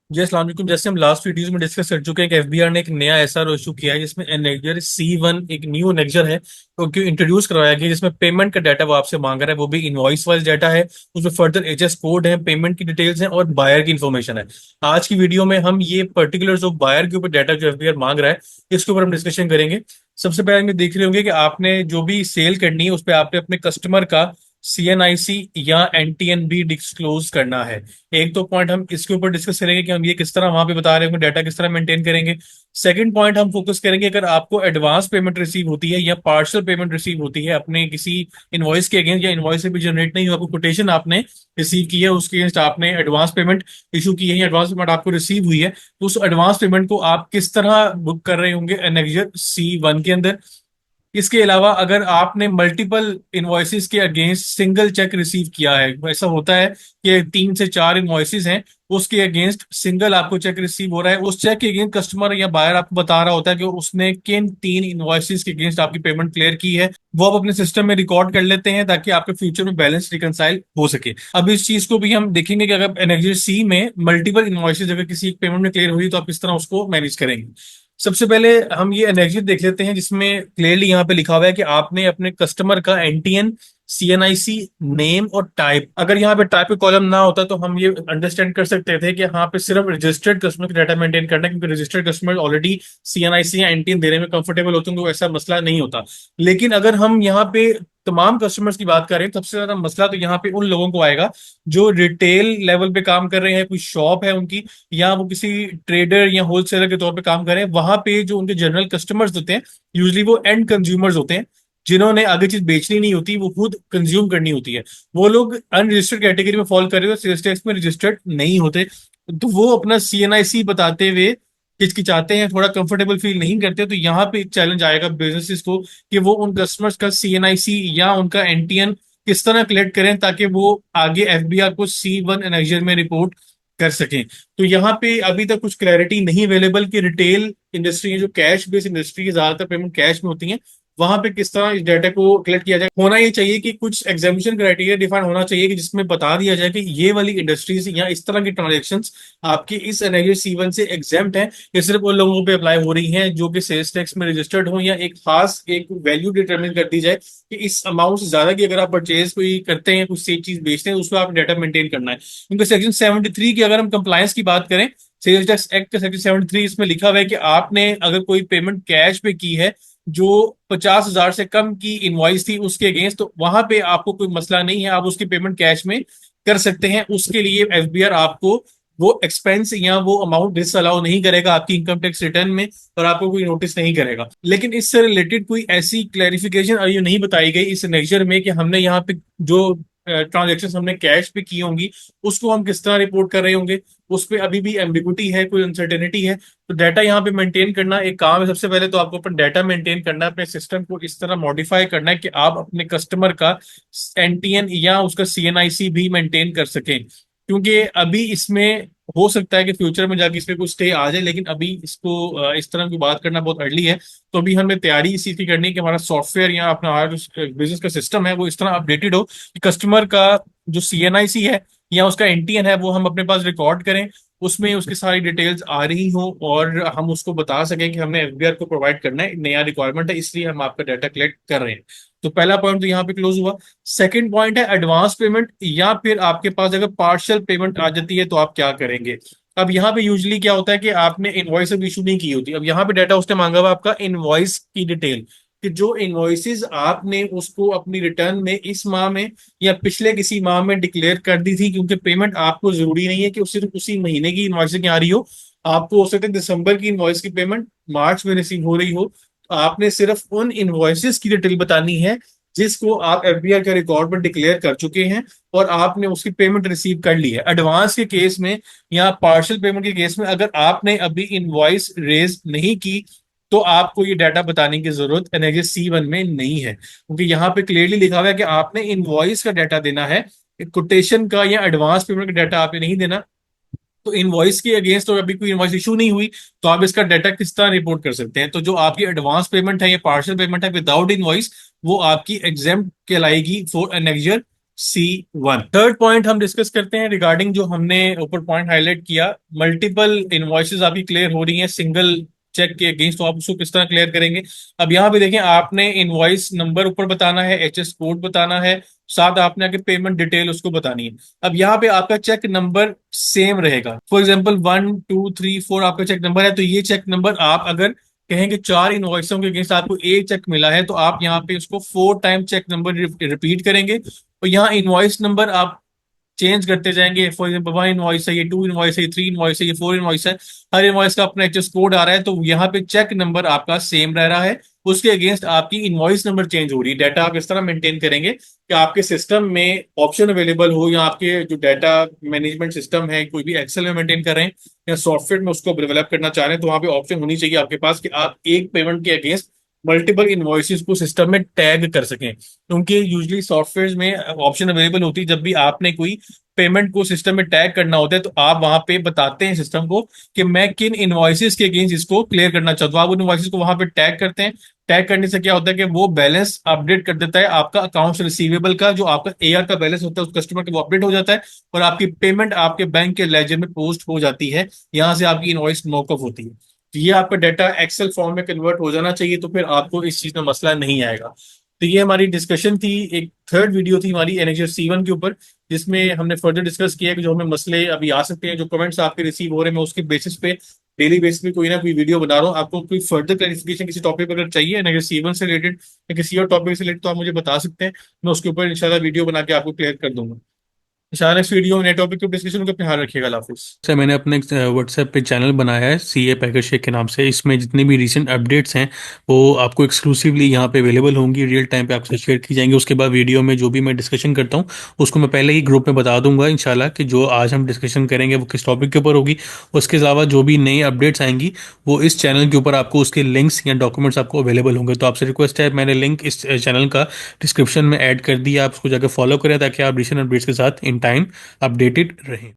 जी अस्सलाम वालेकुम। जैसे हम लास्ट वीडियोस में डिस्कस कर चुके हैं कि एफबीआर ने एक नया एसआर इशू किया है जिसमें एनेक्जर C1 एक न्यू एनेक्जर है क्योंकि इंट्रोड्यूस करवाया गया जिसमें पेमेंट का डाटा वो आपसे मांग रहा है, वो भी इनवॉइस वाइज डाटा है। उसमें फर्दर एचएस कोड है, पेमेंट की डिटेल्स हैं और बायर की इन्फॉर्मेशन है। आज की वीडियो में हम ये पर्टिकुलर जो बायर के ऊपर डाटा जो एफबीआर मांग रहा है इसके ऊपर हम डिस्कशन करेंगे। सबसे पहले हम देख रहे होंगे कि आपने जो भी सेल करनी है उस पर आपने अपने कस्टमर का CNIC या NTN भी डिस्क्लोज करना है। एक तो पॉइंट हम इसके ऊपर डिस्कस करेंगे कि हम ये किस तरह वहां पे बता रहे हैं, डाटा किस तरह मेंटेन करेंगे। सेकंड पॉइंट हम फोकस करेंगे अगर आपको एडवांस पेमेंट रिसीव होती है या पार्शियल पेमेंट रिसीव होती है अपने किसी इनवॉइस के अगेंस्ट, या इनवॉइस से भी जनरेट नहीं हुआ, आपको कोटेशन आपने रिसीव की है उसके अगेंस्ट आपने एडवांस पेमेंट इशू की है या एडवांस पेमेंट आपको रिसीव हुई है, तो उस एडवांस पेमेंट को आप किस तरह बुक कर रहे होंगे एनेक्जर C1 के अंदर। इसके अलावा अगर आपने मल्टीपल इनवॉइसेस के अगेंस्ट सिंगल चेक रिसीव किया है, ऐसा होता है कि 3 से 4 इनवॉइसेस हैं, उसके अगेंस्ट सिंगल आपको चेक रिसीव हो रहा है, उस चेक के अगेंस्ट कस्टमर या बायर आपको बता रहा होता है कि उसने किन 3 इनवॉइसेस के अगेंस्ट आपकी पेमेंट क्लियर की है, वो आप अपने सिस्टम में रिकॉर्ड कर लेते हैं ताकि आपके फ्यूचर में बैलेंस रिकनसाइल हो सके। अब इस चीज को भी हम देखेंगे कि अगर एनर्जी सी में मल्टीपल इनवॉइसेस अगर किसी एक पेमेंट में क्लियर हुई तो आप किस तरह उसको मैनेज करेंगे। सबसे पहले हम ये एनर्जी देख लेते हैं जिसमें क्लियरली यहाँ पे लिखा हुआ है कि आपने अपने कस्टमर का NTN, CNIC, नेम और टाइप। अगर यहाँ पे टाइप का कॉलम ना होता तो हम ये अंडरस्टैंड कर सकते थे कि यहाँ पे सिर्फ रजिस्टर्ड कस्टमर का डाटा मेंटेन करना है, क्योंकि रजिस्टर्ड कस्टमर ऑलरेडी CNIC या NTN देने में कंफर्टेबल होते हैं तो ऐसा मसला नहीं होता। लेकिन अगर हम यहाँ पे तमाम कस्टमर्स की बात करें तो सबसे ज्यादा मसला तो यहाँ पे उन लोगों को आएगा जो रिटेल लेवल पे काम कर रहे हैं, कोई शॉप है उनकी, या वो किसी ट्रेडर या होलसेलर के तौर पे काम करें। वहां पे जो उनके जनरल कस्टमर्स होते हैं यूजली वो एंड कंज्यूमर्स होते हैं जिन्होंने आगे चीज बेचनी नहीं होती, वो खुद कंज्यूम करनी होती है। वो लोग अनरजिस्टर्ड कैटेगरी में फॉल कर रहे हो, सेल्स टैक्स में रजिस्टर्ड नहीं होते, तो वो अपना CNIC बताते हुए हिचकिचाते हैं, थोड़ा कंफर्टेबल फील नहीं करते। तो यहाँ पे एक चैलेंज आएगा बिजनेसेस को कि वो उन कस्टमर्स का CNIC या उनका NTN किस तरह कलेक्ट करें ताकि वो आगे एफबीआर को C1 एनेक्जर में रिपोर्ट कर सकें। तो यहाँ पे अभी तक कुछ क्लैरिटी नहीं अवेलेबल कि रिटेल इंडस्ट्री है जो कैश बेस्ड इंडस्ट्री है, ज्यादातर पेमेंट कैश में होती है, वहां पे किस तरह इस डाटा को कलेक्ट किया जाए। होना ये चाहिए कि कुछ एग्जामिनेशन क्राइटेरिया डिफाइन होना चाहिए कि जिसमें बता दिया जाए कि ये वाली इंडस्ट्रीज या इस तरह की ट्रांजेक्शंस आपकी इस एनर्जी C1 से एग्जेम्प्ट है। ये सिर्फ उन लोगों पे अप्लाई हो रही हैं जो कि सेल्स टैक्स में रजिस्टर्ड हो, या एक खास एक वैल्यू डिटरमिन कर दी जाए कि इस अमाउंट से ज्यादा की अगर आप परचेज कोई करते हैं, कुछ सेल चीज बेचते हैं, उस पर आप डाटा मेंटेन करना है। क्योंकि सेक्शन 73 की अगर हम कंप्लायंस की बात करें, सेल्स टैक्स एक्ट का सेक्शन 73 इसमें लिखा हुआ है कि आपने अगर कोई पेमेंट कैश पे की है जो 50,000 से कम की इनवॉइस थी उसके अगेंस्ट, तो वहां पे आपको कोई मसला नहीं है, आप उसकी पेमेंट कैश में कर सकते हैं। उसके लिए एफबीआर आपको वो एक्सपेंस या वो अमाउंट डिसअलाउ नहीं करेगा आपकी इनकम टैक्स रिटर्न में, और आपको कोई नोटिस नहीं करेगा। लेकिन इससे रिलेटेड कोई ऐसी क्लैरिफिकेशन अभी नहीं बताई गई इस नेचर में कि हमने यहाँ पे जो ट्रांजेक्शन हमने कैश पे की होंगी उसको हम किस तरह रिपोर्ट कर रहे होंगे, उस पर अभी भी एम्बिगुटी है, कोई अनसर्टेनिटी है। तो डाटा यहाँ पे मेंटेन करना एक काम है। सबसे पहले तो आपको अपना डाटा मेंटेन करना है, अपने सिस्टम को इस तरह मॉडिफाई करना है कि आप अपने कस्टमर का NTN या उसका CNIC भी मेंटेन कर सकें। क्योंकि अभी इसमें हो सकता है कि फ्यूचर में जाके इसमें कुछ स्टे आ जाए, लेकिन अभी इसको इस तरह की बात करना बहुत अर्ली है। तो अभी हमें तैयारी इस चीज की करनी है कि हमारा सॉफ्टवेयर या अपना हमारा जो बिजनेस का सिस्टम है वो इस तरह अपडेटेड हो कि कस्टमर का जो CNIC है या उसका NTN है वो हम अपने पास रिकॉर्ड करें, उसमें उसकी सारी डिटेल्स आ रही हो और हम उसको बता सकें कि हमने एफबीआर को प्रोवाइड करना है, नया रिक्वायरमेंट है इसलिए हम आपका डाटा कलेक्ट कर रहे हैं। तो पहला पॉइंट तो यहाँ पे क्लोज हुआ। सेकंड पॉइंट है एडवांस पेमेंट, या फिर आपके पास अगर पार्शियल पेमेंट आ जाती है तो आप क्या करेंगे। अब यहाँ पे यूजली क्या होता है कि आपने इनवॉइस अब इशू नहीं की होती, अब यहाँ पे डाटा उसने मांगा हुआ आपका इनवॉइस की डिटेल कि जो इनवॉइसेस आपने उसको अपनी रिटर्न में इस माह में या पिछले किसी माह में डिक्लेयर कर दी थी, क्योंकि पेमेंट आपको जरूरी नहीं है कि सिर्फ उसी महीने की इनवॉइस आ रही हो, आपको हो सकता है दिसंबर की इनवॉइस की पेमेंट मार्च में रिसीव हो रही हो। तो आपने सिर्फ उन इनवॉइसेस की डिटेल बतानी है जिसको आप एफबीआर के रिकॉर्ड पर डिक्लेयर कर चुके हैं और आपने उसकी पेमेंट रिसीव कर ली है। एडवांस के केस में या पार्शियल पेमेंट के केस में अगर आपने अभी इनवॉइस रेज नहीं की तो आपको ये डाटा बताने की जरूरत एनएचएस C1 में नहीं है, क्योंकि यहाँ पे क्लियरली लिखा हुआ है कि आपने इनवॉइस का डाटा देना है, कोटेशन का या एडवांस पेमेंट का डाटा आपने नहीं देना। तो इनवॉइस के अगेंस्ट और अभी कोई इनवॉइस इशू नहीं हुई तो आप इसका डाटा किस तरह रिपोर्ट कर सकते हैं। तो जो आपकी एडवांस पेमेंट है या पार्शियल पेमेंट है विदाउट इनवॉइस, वो आपकी एग्जाम कहलाएगी for annexure C1। Third point हम डिस्कस करते हैं रिगार्डिंग जो हमने ऊपर पॉइंट हाईलाइट किया, मल्टीपल इनवॉइसेस आपकी क्लियर हो रही हैं सिंगल चेक के अगेंस्ट, तो आप उसको किस तरह क्लियर करेंगे। अब यहाँ पे देखें, आपने इनवॉइस नंबर ऊपर बताना है, एचएस कोड बताना है, साथ आपने आगे पेमेंट डिटेल उसको बतानी है। अब यहाँ पे आपका चेक नंबर सेम रहेगा। फॉर एग्जांपल 1 2 3 4 आपका चेक नंबर है, तो ये चेक नंबर आप अगर कहें कि 4 इनवॉइसों के अगेंस्ट आपको एक चेक मिला है, तो आप यहाँ पे उसको 4 टाइम चेक नंबर रिपीट करेंगे। और यहाँ इनवॉइस नंबर आप चेंज करते जाएंगे। फॉर एग्जाम्पल 1 इनवॉइस है, ये 2 इनवॉइस है, ये 3 इनवॉइस है, ये 4 इनवॉइस है। हर इनवॉइस का अपना एचएस कोड आ रहा है, तो यहाँ पे चेक नंबर आपका सेम रह रहा है, उसके अगेंस्ट आपकी इनवॉइस नंबर चेंज हो रही है। डाटा आप इस तरह मेंटेन करेंगे कि आपके सिस्टम में ऑप्शन अवेलेबल हो, या आपके जो डाटा मैनेजमेंट सिस्टम है कोई भी एक्सेल में मेंटेन कर रहे हैं या सॉफ्टवेयर में उसको डेवलप करना चाह रहे हैं, तो वहाँ पे ऑप्शन होनी चाहिए आपके पास कि आप एक पेमेंट के अगेंस्ट मल्टीपल इनवॉइसेस को सिस्टम में टैग कर सकें। क्योंकि यूजली सॉफ्टवेयर में ऑप्शन अवेलेबल होती है, जब भी आपने कोई पेमेंट को सिस्टम में टैग करना होता है, तो आप वहां पे बताते हैं सिस्टम को कि मैं किन इनवॉइसेस के अगेंस्ट इसको क्लियर करना चाहता हूँ। आप उन इनवॉइसेस को वहां पे टैग करते हैं। टैग करने से क्या होता है कि वो बैलेंस अपडेट कर देता है आपका अकाउंट्स रिसीवेबल का, जो आपका एआर का बैलेंस होता है उस कस्टमर का, वो अपडेट हो जाता है, और आपकी पेमेंट आपके बैंक के लेजर में पोस्ट हो जाती है। यहां से आपकी इनवॉइस मौकूफ होती है। तो ये आपका डाटा एक्सेल फॉर्म में कन्वर्ट हो जाना चाहिए, तो फिर आपको इस चीज में मसला नहीं आएगा। तो ये हमारी डिस्कशन थी। एक थर्ड वीडियो थी हमारी एनएचएस C1 के ऊपर, जिसमें हमने फर्दर डिस्कस किया कि जो हमें मसले अभी आ सकते हैं, जो कमेंट्स आपके रिसीव हो रहे हैं, मैं उसके बेसिस पे डेली बेसिस पे कोई ना कोई वीडियो बना रहा हूँ। आपको कोई फर्दर क्लैरिफिकेशन किसी टॉपिक पर अगर चाहिए एनएचएस C1 से रिलेटेड या किसी और टॉपिक से रिलेटेड, तो आप मुझे बता सकते हैं। मैं उसके ऊपर इंशाल्लाह वीडियो बना के आपको क्लियर कर दूंगा। इंशाल्लाह नेक्स्ट वीडियो में नए टॉपिक पे डिस्कशन का ध्यान रखिएगा। अल्लाह हाफिज़। सर मैंने अपने व्हाट्सएप पे चैनल बनाया है सीए पैकेज शेख के नाम से। इसमें जितने भी रीसेंट अपडेट्स हैं वो आपको एक्सक्लूसिवली यहाँ पे अवेलेबल होंगी, रियल टाइम पे आपसे शेयर की जाएंगी। उसके बाद वीडियो में जो भी मैं डिस्कशन करता हूँ उसको मैं पहले ही ग्रुप में बता दूंगा इंशाल्लाह कि जो आज हम डिस्कशन करेंगे वो किस टॉपिक के ऊपर होगी। उसके अलावा जो भी नई अपडेट्स आएंगी वो इस चैनल के ऊपर आपको उसके लिंक्स या डॉक्यूमेंट्स आपको अवेलेबल होंगे। तो आपसे रिक्वेस्ट है, मैंने लिंक इस चैनल का डिस्क्रिप्शन में ऐड कर दिया, आप उसको जाकर फॉलो करें ताकि आप रिसेंट अपडेट्स के साथ इन टाइम अपडेटेड रहें।